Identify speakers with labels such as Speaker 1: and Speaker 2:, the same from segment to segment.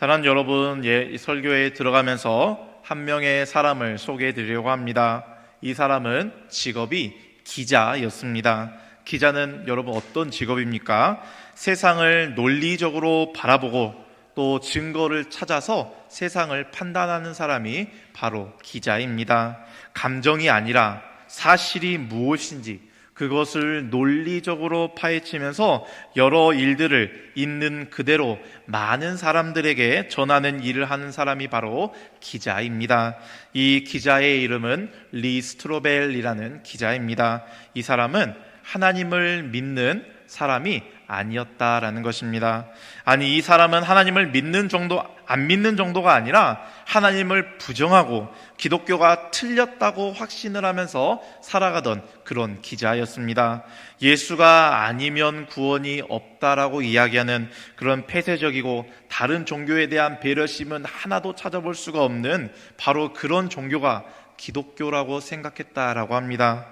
Speaker 1: 사랑하는 여러분, 이 설교에 들어가면서 한 명의 사람을 소개해 드리려고 합니다. 이 사람은 직업이 기자였습니다. 기자는 여러분 어떤 직업입니까? 세상을 논리적으로 바라보고 또 증거를 찾아서 세상을 판단하는 사람이 바로 기자입니다. 감정이 아니라 사실이 무엇인지 그것을 논리적으로 파헤치면서 여러 일들을 있는 그대로 많은 사람들에게 전하는 일을 하는 사람이 바로 기자입니다. 이 기자의 이름은 리 스트로벨이라는 기자입니다. 이 사람은 하나님을 믿는 사람이 아니었다라는 것입니다. 아니, 이 사람은 하나님을 믿는 정도, 안 믿는 정도가 아니라 하나님을 부정하고 기독교가 틀렸다고 확신을 하면서 살아가던 그런 기자였습니다. 예수가 아니면 구원이 없다라고 이야기하는 그런 폐쇄적이고 다른 종교에 대한 배려심은 하나도 찾아볼 수가 없는 바로 그런 종교가 기독교라고 생각했다라고 합니다.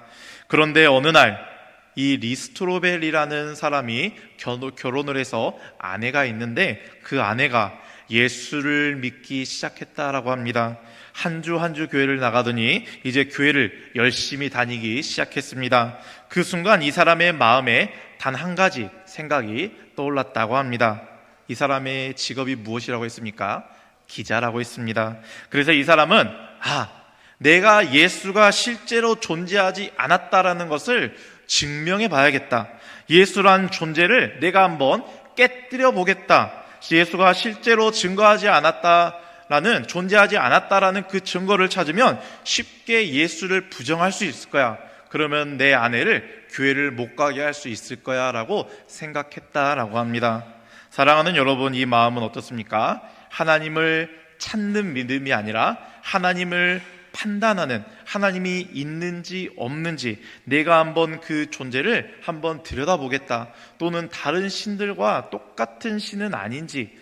Speaker 1: 그런데 어느 날 이 리스트로벨이라는 사람이 결혼을 해서 아내가 있는데 그 아내가 예수를 믿기 시작했다라고 합니다. 한 주 한 주 교회를 나가더니 이제 교회를 열심히 다니기 시작했습니다. 그 순간 이 사람의 마음에 단 한 가지 생각이 떠올랐다고 합니다. 이 사람의 직업이 무엇이라고 했습니까? 기자라고 했습니다. 그래서 이 사람은 내가 예수가 실제로 존재하지 않았다라는 것을 증명해 봐야겠다. 예수란 존재를 내가 한번 깨뜨려 보겠다. 예수가 실제로 존재하지 않았다라는 그 증거를 찾으면 쉽게 예수를 부정할 수 있을 거야. 그러면 내 아내를 교회를 못 가게 할 수 있을 거야 라고 생각했다라고 합니다. 사랑하는 여러분, 이 마음은 어떻습니까? 하나님을 찾는 믿음이 아니라 하나님을 판단하는, 하나님이 있는지 없는지 내가 한번 그 존재를 한번 들여다보겠다, 또는 다른 신들과 똑같은 신은 아닌지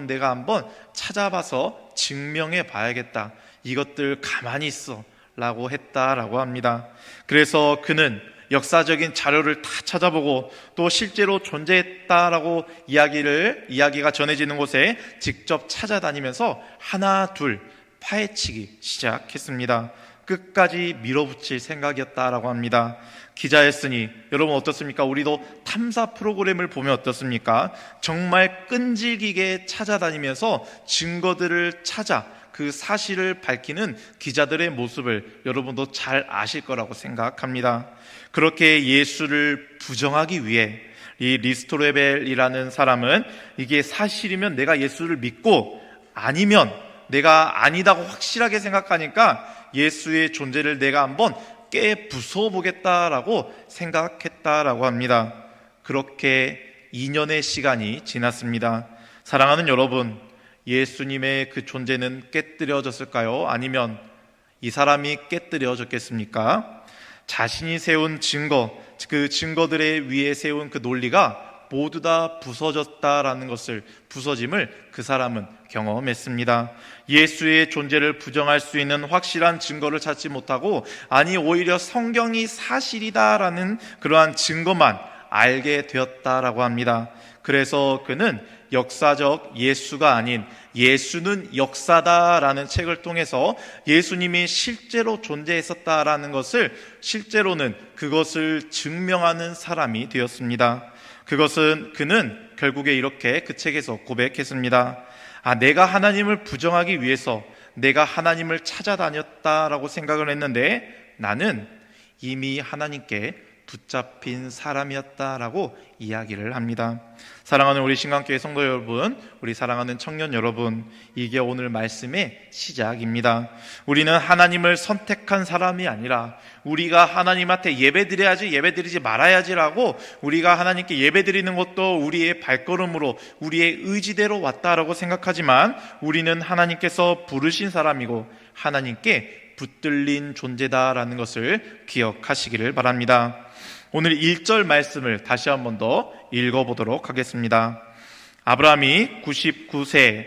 Speaker 1: 내가 한번 찾아봐서 증명해 봐야겠다. 이것들 가만히 있어 라고 했다라고 합니다. 그래서 그는 역사적인 자료를 다 찾아보고 또 실제로 존재했다라고 이야기가 전해지는 곳에 직접 찾아다니면서 하나 둘 파헤치기 시작했습니다. 끝까지 밀어붙일 생각이었다라고 합니다. 기자였으니 여러분 어떻습니까? 우리도 탐사 프로그램을 보면 어떻습니까? 정말 끈질기게 찾아다니면서 증거들을 찾아 그 사실을 밝히는 기자들의 모습을 여러분도 잘 아실 거라고 생각합니다. 그렇게 예수를 부정하기 위해 이 리스토레벨이라는 사람은 이게 사실이면 내가 예수를 믿고, 아니면 내가 아니다고 확실하게 생각하니까 예수의 존재를 내가 한번 부숴 보겠다라고 생각했다라고 합니다. 그렇게 2년의 시간이 지났습니다. 사랑하는 여러분, 예수님의 그 존재는 깨뜨려졌을까요? 아니면 이 사람이 깨뜨려졌겠습니까? 자신이 세운 증거, 그 증거들의 위에 세운 그 논리가 모두 다 부서짐을 그 사람은 경험했습니다. 예수의 존재를 부정할 수 있는 확실한 증거를 찾지 못하고, 아니 오히려 성경이 사실이다라는 그러한 증거만 알게 되었다라고 합니다. 그래서 그는 역사적 예수가 아닌 예수는 역사다라는 책을 통해서 예수님이 실제로 존재했었다라는 것을, 실제로는 그것을 증명하는 사람이 되었습니다. 그는 결국에 이렇게 그 책에서 고백했습니다. 내가 하나님을 부정하기 위해서 내가 하나님을 찾아다녔다라고 생각을 했는데 나는 이미 하나님께 붙잡힌 사람이었다라고 이야기를 합니다. 사랑하는 우리 신강교회 성도 여러분, 우리 사랑하는 청년 여러분, 이게 오늘 말씀의 시작입니다. 우리는 하나님을 선택한 사람이 아니라 우리가 하나님한테 예배드려야지, 예배드리지 말아야지라고 우리가 하나님께 예배드리는 것도 우리의 발걸음으로, 우리의 의지대로 왔다라고 생각하지만 우리는 하나님께서 부르신 사람이고 하나님께 붙들린 존재다라는 것을 기억하시기를 바랍니다. 오늘 1절 말씀을 다시 한 번 더 읽어보도록 하겠습니다. 아브라함이 99세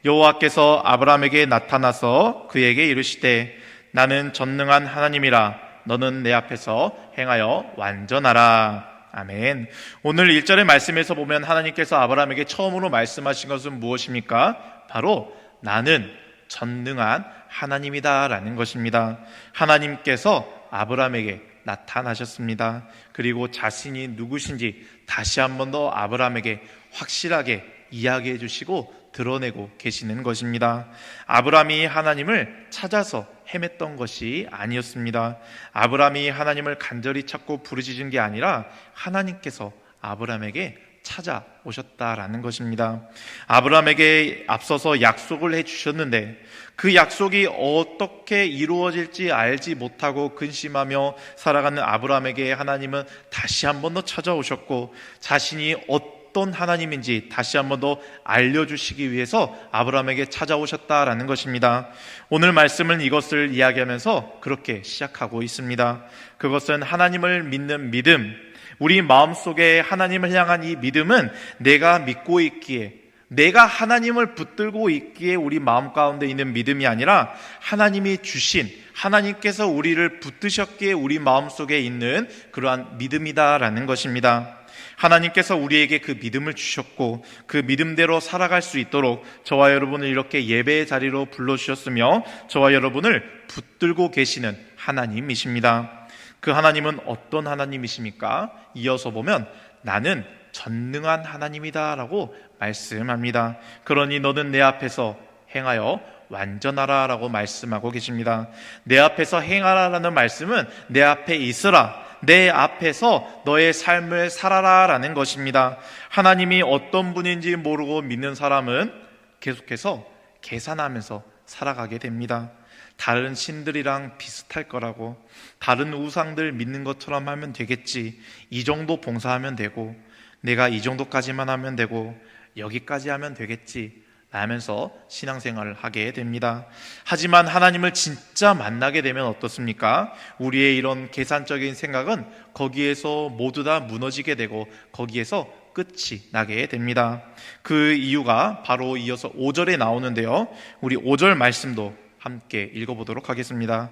Speaker 1: 여호와께서 아브라함에게 나타나서 그에게 이르시되 나는 전능한 하나님이라 너는 내 앞에서 행하여 완전하라. 아멘. 오늘 1절의 말씀에서 보면 하나님께서 아브라함에게 처음으로 말씀하신 것은 무엇입니까? 바로 나는 전능한 하나님이다 라는 것입니다. 하나님께서 아브라함에게 나타나셨습니다. 그리고 자신이 누구신지 다시 한 번 더 아브라함에게 확실하게 이야기해 주시고 드러내고 계시는 것입니다. 아브라함이 하나님을 찾아서 헤맸던 것이 아니었습니다. 아브라함이 하나님을 간절히 찾고 부르짖은 게 아니라 하나님께서 아브라함에게 찾아오셨다라는 것입니다. 아브라함에게 앞서서 약속을 해주셨는데 그 약속이 어떻게 이루어질지 알지 못하고 근심하며 살아가는 아브라함에게 하나님은 다시 한 번 더 찾아오셨고 자신이 어떤 하나님인지 다시 한 번 더 알려주시기 위해서 아브라함에게 찾아오셨다라는 것입니다. 오늘 말씀은 이것을 이야기하면서 그렇게 시작하고 있습니다. 그것은 하나님을 믿는 믿음, 우리 마음속에 하나님을 향한 이 믿음은 내가 믿고 있기에, 내가 하나님을 붙들고 있기에 우리 마음 가운데 있는 믿음이 아니라 하나님이 주신, 하나님께서 우리를 붙드셨기에 우리 마음속에 있는 그러한 믿음이다라는 것입니다. 하나님께서 우리에게 그 믿음을 주셨고 그 믿음대로 살아갈 수 있도록 저와 여러분을 이렇게 예배의 자리로 불러주셨으며 저와 여러분을 붙들고 계시는 하나님이십니다. 그 하나님은 어떤 하나님이십니까? 이어서 보면 나는 전능한 하나님이다 라고 말씀합니다. 그러니 너는 내 앞에서 행하여 완전하라 라고 말씀하고 계십니다. 내 앞에서 행하라라는 말씀은 내 앞에 있으라, 내 앞에서 너의 삶을 살아라 라는 것입니다. 하나님이 어떤 분인지 모르고 믿는 사람은 계속해서 계산하면서 살아가게 됩니다. 다른 신들이랑 비슷할 거라고, 다른 우상들 믿는 것처럼 하면 되겠지, 이 정도 봉사하면 되고, 내가 이 정도까지만 하면 되고, 여기까지 하면 되겠지 라면서 신앙생활을 하게 됩니다. 하지만 하나님을 진짜 만나게 되면 어떻습니까? 우리의 이런 계산적인 생각은 거기에서 모두 다 무너지게 되고 거기에서 끝이 나게 됩니다. 그 이유가 바로 이어서 5절에 나오는데요, 우리 5절 말씀도 함께 읽어보도록 하겠습니다.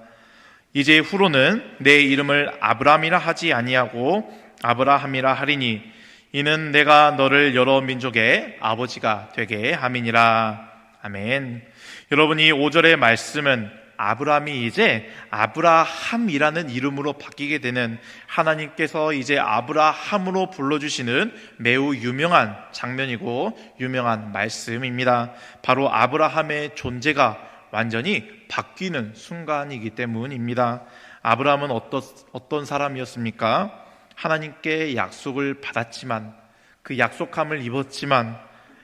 Speaker 1: 이제 후로는 내 이름을 아브람이라 하지 아니하고 아브라함이라 하리니 이는 내가 너를 여러 민족의 아버지가 되게 함이니라. 아멘. 여러분, 이 5절의 말씀은 아브람이 이제 아브라함이라는 이름으로 바뀌게 되는, 하나님께서 이제 아브라함으로 불러주시는 매우 유명한 장면이고 유명한 말씀입니다. 바로 아브라함의 존재가 완전히 바뀌는 순간이기 때문입니다. 아브라함은 어떤 사람이었습니까? 하나님께 약속을 받았지만, 그 약속함을 입었지만,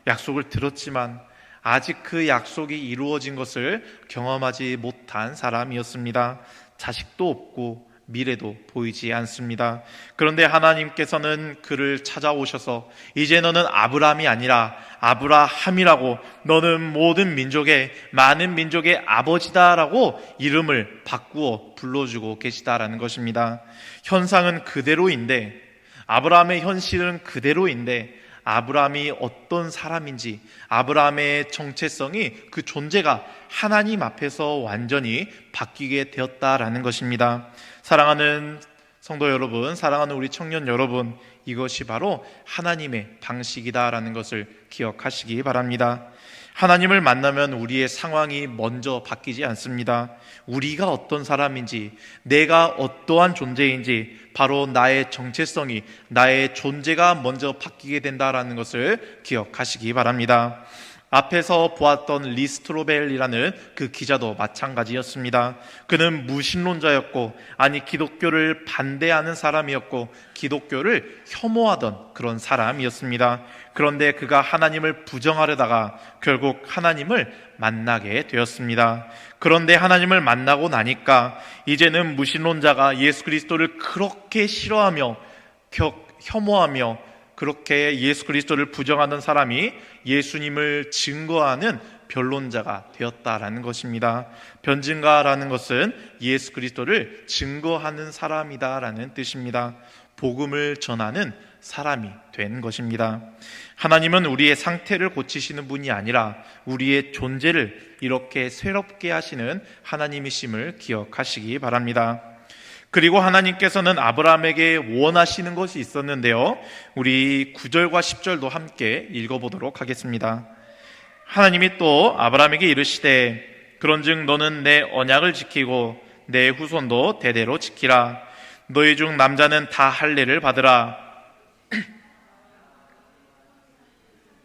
Speaker 1: 약속을 들었지만 아직 그 약속이 이루어진 것을 경험하지 못한 사람이었습니다. 자식도 없고 미래도 보이지 않습니다. 그런데 하나님께서는 그를 찾아오셔서 이제 너는 아브람이 아니라 아브라함이라고, 너는 모든 민족의, 많은 민족의 아버지다라고 이름을 바꾸어 불러주고 계시다라는 것입니다. 현상은 그대로인데, 아브라함의 현실은 그대로인데 아브라함이 어떤 사람인지, 아브라함의 정체성이, 그 존재가 하나님 앞에서 완전히 바뀌게 되었다라는 것입니다. 사랑하는 성도 여러분, 사랑하는 우리 청년 여러분, 이것이 바로 하나님의 방식이다라는 것을 기억하시기 바랍니다. 하나님을 만나면 우리의 상황이 먼저 바뀌지 않습니다. 우리가 어떤 사람인지, 내가 어떠한 존재인지, 바로 나의 정체성이, 나의 존재가 먼저 바뀌게 된다라는 것을 기억하시기 바랍니다. 앞에서 보았던 리스트로벨이라는 그 기자도 마찬가지였습니다. 그는 무신론자였고, 아니 기독교를 반대하는 사람이었고 기독교를 혐오하던 그런 사람이었습니다. 그런데 그가 하나님을 부정하려다가 결국 하나님을 만나게 되었습니다. 그런데 하나님을 만나고 나니까 이제는 무신론자가 예수 그리스도를 그렇게 싫어하며 혐오하며 그렇게 예수 그리스도를 부정하는 사람이 예수님을 증거하는 변론자가 되었다라는 것입니다. 변증가라는 것은 예수 그리스도를 증거하는 사람이다라는 뜻입니다. 복음을 전하는 사람이 된 것입니다. 하나님은 우리의 상태를 고치시는 분이 아니라 우리의 존재를 이렇게 새롭게 하시는 하나님이심을 기억하시기 바랍니다. 그리고 하나님께서는 아브라함에게 원하시는 것이 있었는데요, 우리 9절과 10절도 함께 읽어보도록 하겠습니다. 하나님이 또 아브라함에게 이르시되 그런즉 너는 내 언약을 지키고 내 후손도 대대로 지키라. 너희 중 남자는 다 할례를 받으라.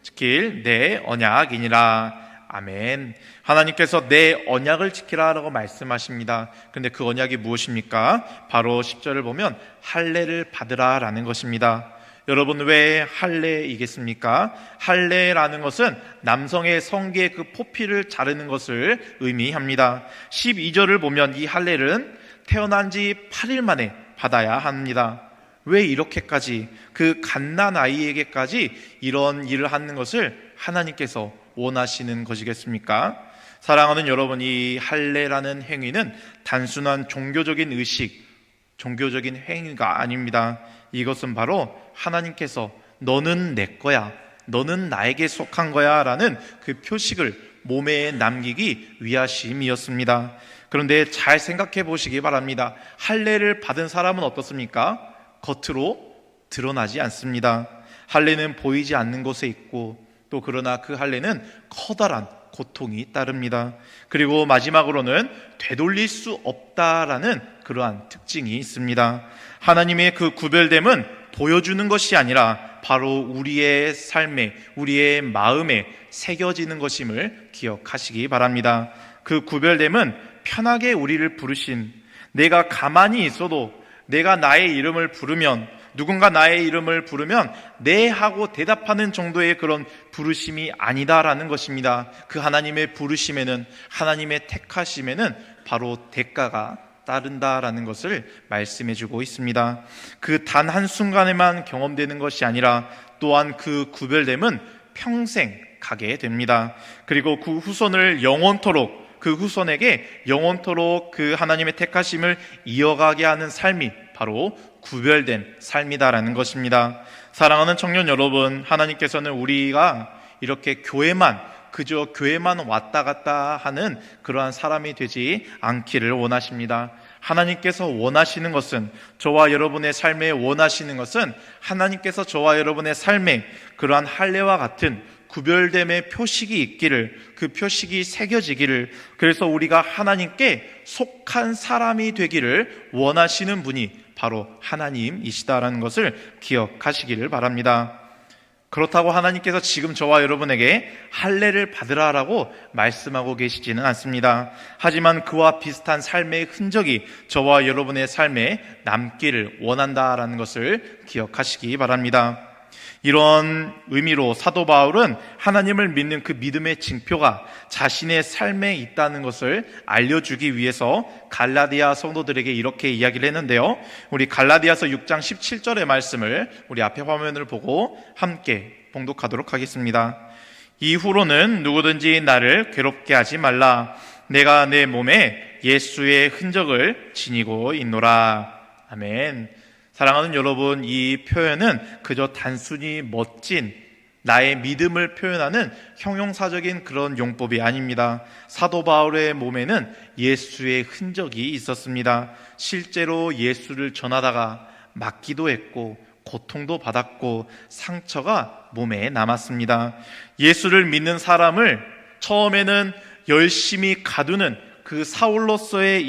Speaker 1: 지킬 내 언약이니라. 아멘. 하나님께서 내 언약을 지키라라고 말씀하십니다. 그런데 그 언약이 무엇입니까? 바로 10절을 보면 할례를 받으라라는 것입니다. 여러분, 왜 할례이겠습니까? 할례라는 것은 남성의 성기의 그 포피를 자르는 것을 의미합니다. 12절을 보면 이 할례는 태어난 지 8일 만에 받아야 합니다. 왜 이렇게까지 그 갓난 아이에게까지 이런 일을 하는 것을 하나님께서 원하시는 것이겠습니까? 사랑하는 여러분, 이 할례라는 행위는 단순한 종교적인 의식, 종교적인 행위가 아닙니다. 이것은 바로 하나님께서 너는 내 거야, 너는 나에게 속한 거야 라는 그 표식을 몸에 남기기 위하심이었습니다. 그런데 잘 생각해 보시기 바랍니다. 할례를 받은 사람은 어떻습니까? 겉으로 드러나지 않습니다. 할례는 보이지 않는 곳에 있고, 또 그러나 그 할례는 커다란 고통이 따릅니다. 그리고 마지막으로는 되돌릴 수 없다라는 그러한 특징이 있습니다. 하나님의 그 구별됨은 보여주는 것이 아니라 바로 우리의 삶에, 우리의 마음에 새겨지는 것임을 기억하시기 바랍니다. 그 구별됨은 편하게 우리를 부르신, 내가 가만히 있어도 내가 나의 이름을 부르면, 누군가 나의 이름을 부르면 네 하고 대답하는 정도의 그런 부르심이 아니다라는 것입니다. 그 하나님의 부르심에는, 하나님의 택하심에는 바로 대가가 따른다라는 것을 말씀해 주고 있습니다. 그 단 한순간에만 경험되는 것이 아니라 또한 그 구별됨은 평생 가게 됩니다. 그리고 그 후손을 영원토록, 그 후손에게 영원토록 그 하나님의 택하심을 이어가게 하는 삶이 바로 구별된 삶이다라는 것입니다. 사랑하는 청년 여러분, 하나님께서는 우리가 이렇게 그저 교회만 왔다 갔다 하는 그러한 사람이 되지 않기를 원하십니다. 하나님께서 원하시는 것은, 저와 여러분의 삶에 원하시는 것은, 하나님께서 저와 여러분의 삶에 그러한 할례와 같은 구별됨의 표식이 있기를, 그 표식이 새겨지기를, 그래서 우리가 하나님께 속한 사람이 되기를 원하시는 분이 바로 하나님이시다라는 것을 기억하시기를 바랍니다. 그렇다고 하나님께서 지금 저와 여러분에게 할례를 받으라라고 말씀하고 계시지는 않습니다. 하지만 그와 비슷한 삶의 흔적이 저와 여러분의 삶에 남기를 원한다라는 것을 기억하시기 바랍니다. 이런 의미로 사도 바울은 하나님을 믿는 그 믿음의 징표가 자신의 삶에 있다는 것을 알려주기 위해서 갈라디아 성도들에게 이렇게 이야기를 했는데요, 우리 갈라디아서 6장 17절의 말씀을 우리 앞에 화면을 보고 함께 봉독하도록 하겠습니다. 이후로는 누구든지 나를 괴롭게 하지 말라. 내가 내 몸에 예수의 흔적을 지니고 있노라. 아멘. 사랑하는 여러분, 이 표현은 그저 단순히 멋진 나의 믿음을 표현하는 형용사적인 그런 용법이 아닙니다. 사도 바울의 몸에는 예수의 흔적이 있었습니다. 실제로 예수를 전하다가 맞기도 했고 고통도 받았고 상처가 몸에 남았습니다. 예수를 믿는 사람을 처음에는 열심히 가두는 그 사울로서의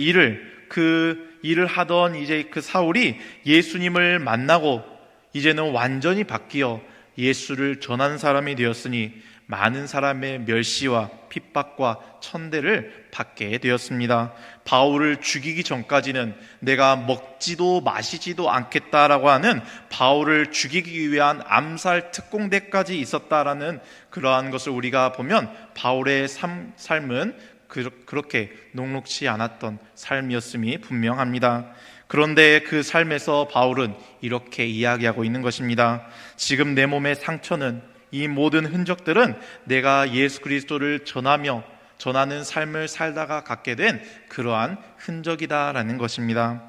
Speaker 1: 일을 하던 이제 그 사울이 예수님을 만나고 이제는 완전히 바뀌어 예수를 전하는 사람이 되었으니 많은 사람의 멸시와 핍박과 천대를 받게 되었습니다. 바울을 죽이기 전까지는 내가 먹지도 마시지도 않겠다라고 하는 바울을 죽이기 위한 암살 특공대까지 있었다라는 그러한 것을 우리가 보면 바울의 삶은 그렇게 녹록지 않았던 삶이었음이 분명합니다. 그런데 그 삶에서 바울은 이렇게 이야기하고 있는 것입니다. 지금 내 몸의 상처는, 이 모든 흔적들은 내가 예수 그리스도를 전하는 삶을 살다가 갖게 된 그러한 흔적이다라는 것입니다.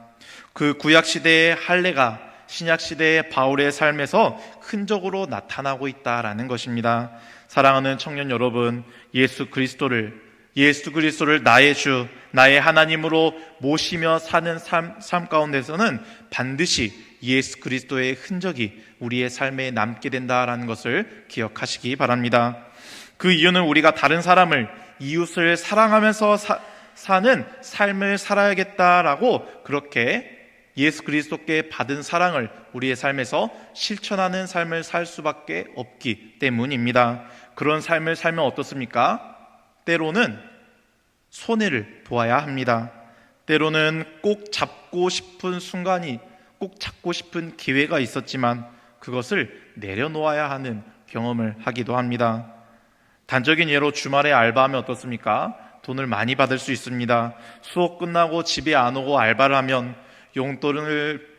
Speaker 1: 그 구약시대의 할례가 신약시대의 바울의 삶에서 흔적으로 나타나고 있다라는 것입니다. 사랑하는 청년 여러분, 예수 그리스도를 예수 그리스도를 나의 주, 나의 하나님으로 모시며 사는 삶 가운데서는 반드시 예수 그리스도의 흔적이 우리의 삶에 남게 된다라는 것을 기억하시기 바랍니다. 그 이유는 우리가 다른 사람을, 이웃을 사랑하면서 사는 삶을 살아야겠다라고, 그렇게 예수 그리스도께 받은 사랑을 우리의 삶에서 실천하는 삶을 살 수밖에 없기 때문입니다. 그런 삶을 살면 어떻습니까? 때로는 손해를 보아야 합니다. 때로는 꼭 잡고 싶은 순간이, 꼭 잡고 싶은 기회가 있었지만 그것을 내려놓아야 하는 경험을 하기도 합니다. 단적인 예로 주말에 알바하면 어떻습니까? 돈을 많이 받을 수 있습니다. 수업 끝나고 집에 안 오고 알바를 하면 용돈을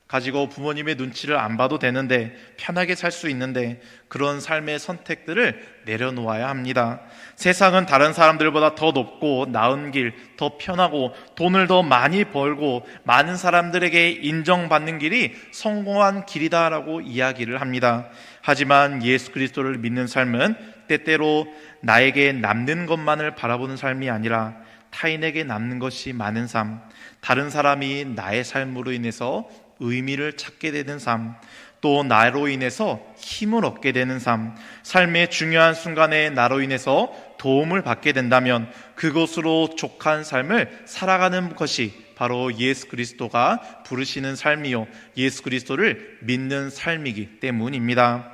Speaker 1: 가지고 부모님의 눈치를 안 봐도 되는데, 편하게 살 수 있는데, 그런 삶의 선택들을 내려놓아야 합니다. 세상은 다른 사람들보다 더 높고 나은 길, 더 편하고 돈을 더 많이 벌고 많은 사람들에게 인정받는 길이 성공한 길이다라고 이야기를 합니다. 하지만 예수 그리스도를 믿는 삶은 때때로 나에게 남는 것만을 바라보는 삶이 아니라 타인에게 남는 것이 많은 삶, 다른 사람이 나의 삶으로 인해서 의미를 찾게 되는 삶, 또 나로 인해서 힘을 얻게 되는 삶, 삶의 중요한 순간에 나로 인해서 도움을 받게 된다면 그것으로 족한 삶을 살아가는 것이 바로 예수 그리스도가 부르시는 삶이요, 예수 그리스도를 믿는 삶이기 때문입니다.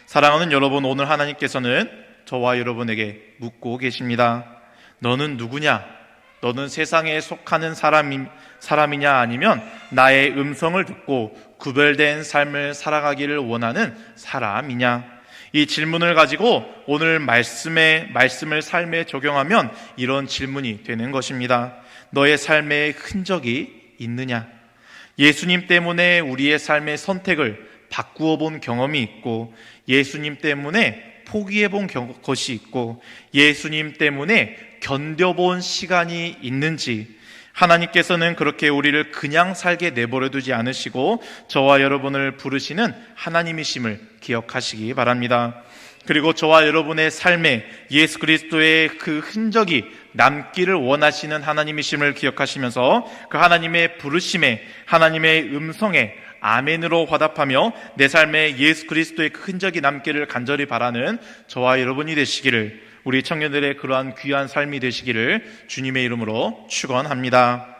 Speaker 1: 사랑하는 여러분, 오늘 하나님께서는 저와 여러분에게 묻고 계십니다. 너는 누구냐? 너는 세상에 속하는 사람이냐, 아니면 나의 음성을 듣고 구별된 삶을 살아가기를 원하는 사람이냐? 이 질문을 가지고 오늘 말씀을 삶에 적용하면 이런 질문이 되는 것입니다. 너의 삶에 흔적이 있느냐? 예수님 때문에 우리의 삶의 선택을 바꾸어 본 경험이 있고, 예수님 때문에 포기해 본 것이 있고, 예수님 때문에 견뎌본 시간이 있는지, 하나님께서는 그렇게 우리를 그냥 살게 내버려 두지 않으시고 저와 여러분을 부르시는 하나님이심을 기억하시기 바랍니다. 그리고 저와 여러분의 삶에 예수 그리스도의 그 흔적이 남기를 원하시는 하나님이심을 기억하시면서 그 하나님의 부르심에, 하나님의 음성에 아멘으로 화답하며 내 삶에 예수 그리스도의 그 흔적이 남기를 간절히 바라는 저와 여러분이 되시기를, 우리 청년들의 그러한 귀한 삶이 되시기를 주님의 이름으로 축원합니다.